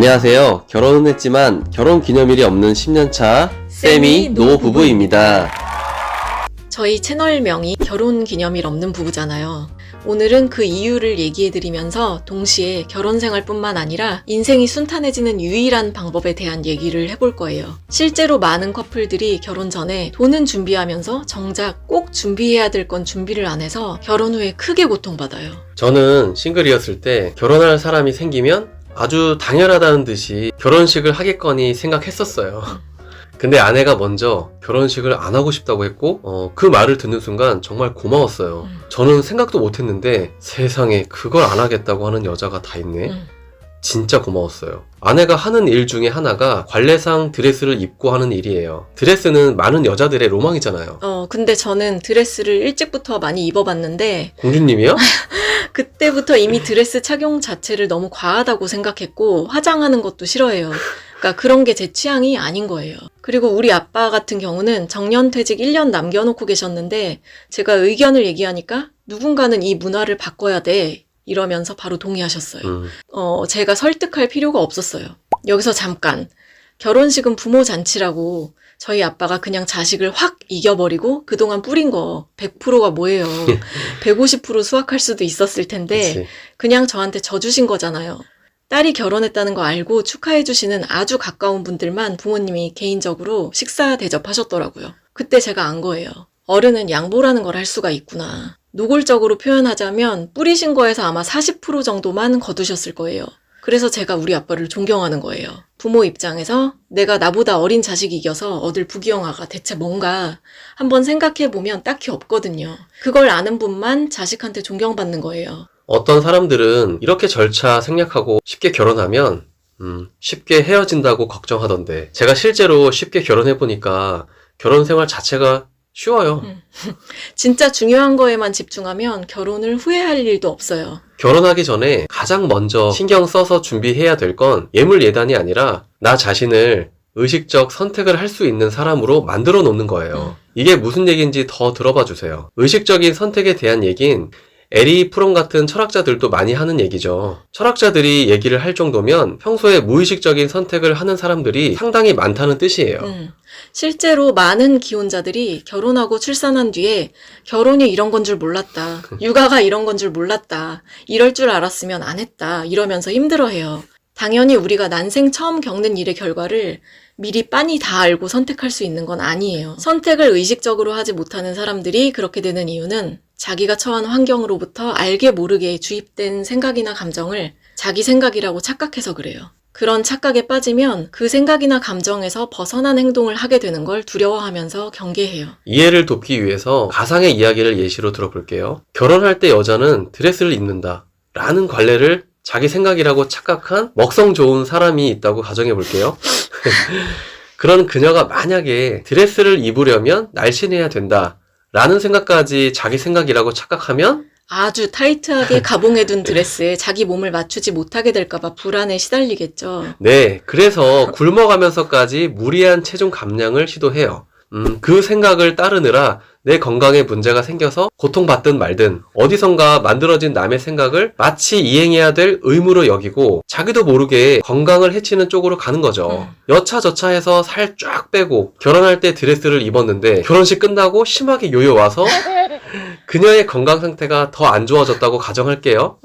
안녕하세요. 결혼은 했지만 결혼 기념일이 없는 10년차 세미 노 부부입니다. 저희 채널명이 결혼 기념일 없는 부부잖아요. 오늘은 그 이유를 얘기해드리면서 동시에 결혼 생활뿐만 아니라 인생이 순탄해지는 유일한 방법에 대한 얘기를 해볼 거예요. 실제로 많은 커플들이 결혼 전에 돈은 준비하면서 정작 꼭 준비해야 될 건 준비를 안 해서 결혼 후에 크게 고통받아요. 저는 싱글이었을 때 결혼할 사람이 생기면 아주 당연하다는 듯이 결혼식을 하겠거니 생각했었어요. 근데 아내가 먼저 결혼식을 안 하고 싶다고 했고 그 말을 듣는 순간 정말 고마웠어요. 저는 생각도 못했는데 세상에 그걸 안 하겠다고 하는 여자가 다 있네. 진짜 고마웠어요. 아내가 하는 일 중에 하나가 관례상 드레스를 입고 하는 일이에요. 드레스는 많은 여자들의 로망이잖아요. 근데 저는 드레스를 일찍부터 많이 입어봤는데 공주님이요? 그때부터 이미 드레스 착용 자체를 너무 과하다고 생각했고 화장하는 것도 싫어해요. 그러니까 그런 게 제 취향이 아닌 거예요. 그리고 우리 아빠 같은 경우는 정년퇴직 1년 남겨놓고 계셨는데 제가 의견을 얘기하니까 누군가는 이 문화를 바꿔야 돼 이러면서 바로 동의하셨어요. 제가 설득할 필요가 없었어요. 여기서 잠깐, 결혼식은 부모 잔치라고 저희 아빠가 그냥 자식을 확 이겨버리고 그동안 뿌린 거 100%가 뭐예요. 150% 수확할 수도 있었을 텐데 그치. 그냥 저한테 져주신 거잖아요. 딸이 결혼했다는 거 알고 축하해주시는 아주 가까운 분들만 부모님이 개인적으로 식사 대접하셨더라고요. 그때 제가 안 거예요. 어른은 양보라는 걸 할 수가 있구나. 노골적으로 표현하자면 뿌리신 거에서 아마 40% 정도만 거두셨을 거예요. 그래서 제가 우리 아빠를 존경하는 거예요. 부모 입장에서 내가 나보다 어린 자식이 이겨서 얻을 부귀영화가 대체 뭔가 한번 생각해보면 딱히 없거든요. 그걸 아는 분만 자식한테 존경받는 거예요. 어떤 사람들은 이렇게 절차 생략하고 쉽게 결혼하면 쉽게 헤어진다고 걱정하던데 제가 실제로 쉽게 결혼해보니까 결혼 생활 자체가 쉬워요. 진짜 중요한 거에만 집중하면 결혼을 후회할 일도 없어요. 결혼하기 전에 가장 먼저 신경 써서 준비해야 될 건 예물 예단이 아니라 나 자신을 의식적 선택을 할 수 있는 사람으로 만들어 놓는 거예요. 이게 무슨 얘기인지 더 들어봐 주세요. 의식적인 선택에 대한 얘긴 에리 프롬 같은 철학자들도 많이 하는 얘기죠. 철학자들이 얘기를 할 정도면 평소에 무의식적인 선택을 하는 사람들이 상당히 많다는 뜻이에요. 실제로 많은 기혼자들이 결혼하고 출산한 뒤에 결혼이 이런 건 줄 몰랐다. 육아가 이런 건 줄 몰랐다. 이럴 줄 알았으면 안 했다. 이러면서 힘들어해요. 당연히 우리가 난생 처음 겪는 일의 결과를 미리 빤히 다 알고 선택할 수 있는 건 아니에요. 선택을 의식적으로 하지 못하는 사람들이 그렇게 되는 이유는 자기가 처한 환경으로부터 알게 모르게 주입된 생각이나 감정을 자기 생각이라고 착각해서 그래요. 그런 착각에 빠지면 그 생각이나 감정에서 벗어난 행동을 하게 되는 걸 두려워하면서 경계해요. 이해를 돕기 위해서 가상의 이야기를 예시로 들어볼게요. 결혼할 때 여자는 드레스를 입는다 라는 관례를 자기 생각이라고 착각한 먹성 좋은 사람이 있다고 가정해볼게요. 그런 그녀가 만약에 드레스를 입으려면 날씬해야 된다 라는 생각까지 자기 생각이라고 착각하면 아주 타이트하게 가봉해둔 드레스에 자기 몸을 맞추지 못하게 될까봐 불안에 시달리겠죠. 네, 그래서 굶어가면서까지 무리한 체중 감량을 시도해요. 그 생각을 따르느라 내 건강에 문제가 생겨서 고통받든 말든 어디선가 만들어진 남의 생각을 마치 이행해야 될 의무로 여기고 자기도 모르게 건강을 해치는 쪽으로 가는 거죠. 여차저차해서 살 쫙 빼고 결혼할 때 드레스를 입었는데 결혼식 끝나고 심하게 요요 와서 그녀의 건강 상태가 더 안 좋아졌다고 가정할게요.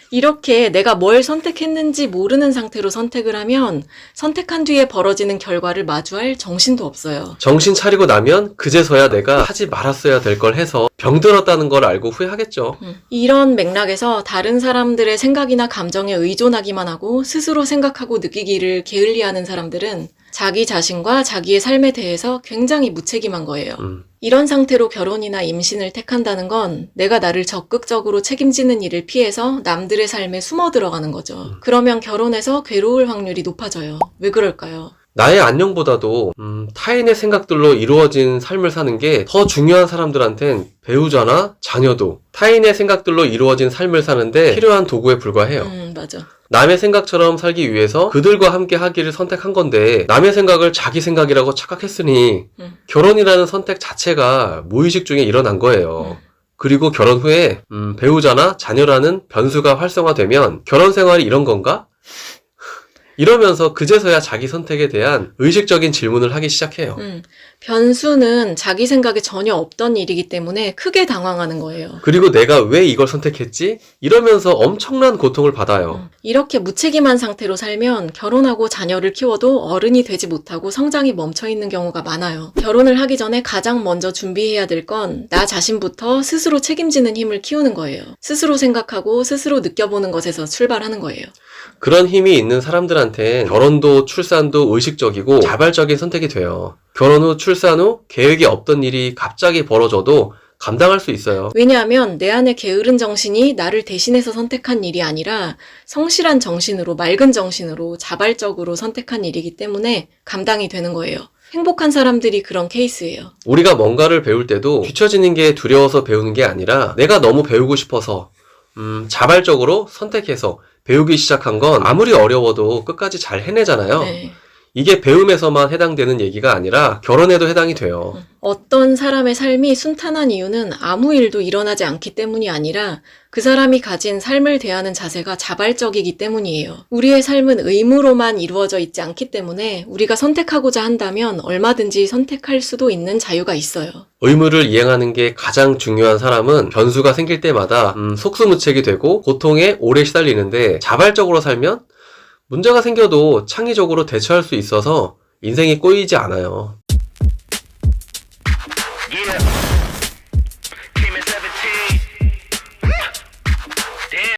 이렇게 내가 뭘 선택했는지 모르는 상태로 선택을 하면 선택한 뒤에 벌어지는 결과를 마주할 정신도 없어요. 정신 차리고 나면 그제서야 내가 하지 말았어야 될 걸 해서 병들었다는 걸 알고 후회하겠죠. 이런 맥락에서 다른 사람들의 생각이나 감정에 의존하기만 하고 스스로 생각하고 느끼기를 게을리하는 사람들은 자기 자신과 자기의 삶에 대해서 굉장히 무책임한 거예요. 이런 상태로 결혼이나 임신을 택한다는 건 내가 나를 적극적으로 책임지는 일을 피해서 남들의 삶에 숨어 들어가는 거죠. 그러면 결혼해서 괴로울 확률이 높아져요. 왜 그럴까요? 나의 안녕보다도 타인의 생각들로 이루어진 삶을 사는 게 더 중요한 사람들한텐 배우자나 자녀도 타인의 생각들로 이루어진 삶을 사는데 필요한 도구에 불과해요. 맞아. 남의 생각처럼 살기 위해서 그들과 함께 하기를 선택한 건데 남의 생각을 자기 생각이라고 착각했으니 결혼이라는 선택 자체가 무의식 중에 일어난 거예요. 그리고 결혼 후에 배우자나 자녀라는 변수가 활성화되면 결혼 생활이 이런 건가? 이러면서 그제서야 자기 선택에 대한 의식적인 질문을 하기 시작해요. 변수는 자기 생각에 전혀 없던 일이기 때문에 크게 당황하는 거예요. 그리고 내가 왜 이걸 선택했지? 이러면서 엄청난 고통을 받아요. 이렇게 무책임한 상태로 살면 결혼하고 자녀를 키워도 어른이 되지 못하고 성장이 멈춰 있는 경우가 많아요. 결혼을 하기 전에 가장 먼저 준비해야 될 건 나 자신부터 스스로 책임지는 힘을 키우는 거예요. 스스로 생각하고 스스로 느껴보는 것에서 출발하는 거예요. 그런 힘이 있는 사람들한텐 결혼도 출산도 의식적이고 자발적인 선택이 돼요. 결혼 후 출산 후 계획이 없던 일이 갑자기 벌어져도 감당할 수 있어요. 왜냐하면 내 안에 게으른 정신이 나를 대신해서 선택한 일이 아니라 성실한 정신으로, 맑은 정신으로, 자발적으로 선택한 일이기 때문에 감당이 되는 거예요. 행복한 사람들이 그런 케이스예요. 우리가 뭔가를 배울 때도 뒤처지는 게 두려워서 배우는 게 아니라 내가 너무 배우고 싶어서 자발적으로 선택해서 배우기 시작한 건 아무리 어려워도 끝까지 잘 해내잖아요. 네. 이게 배움에서만 해당되는 얘기가 아니라 결혼에도 해당이 돼요. 어떤 사람의 삶이 순탄한 이유는 아무 일도 일어나지 않기 때문이 아니라 그 사람이 가진 삶을 대하는 자세가 자발적이기 때문이에요. 우리의 삶은 의무로만 이루어져 있지 않기 때문에 우리가 선택하고자 한다면 얼마든지 선택할 수도 있는 자유가 있어요. 의무를 이행하는 게 가장 중요한 사람은 변수가 생길 때마다 속수무책이 되고 고통에 오래 시달리는데 자발적으로 살면 문제가 생겨도 창의적으로 대처할 수 있어서 인생이 꼬이지 않아요.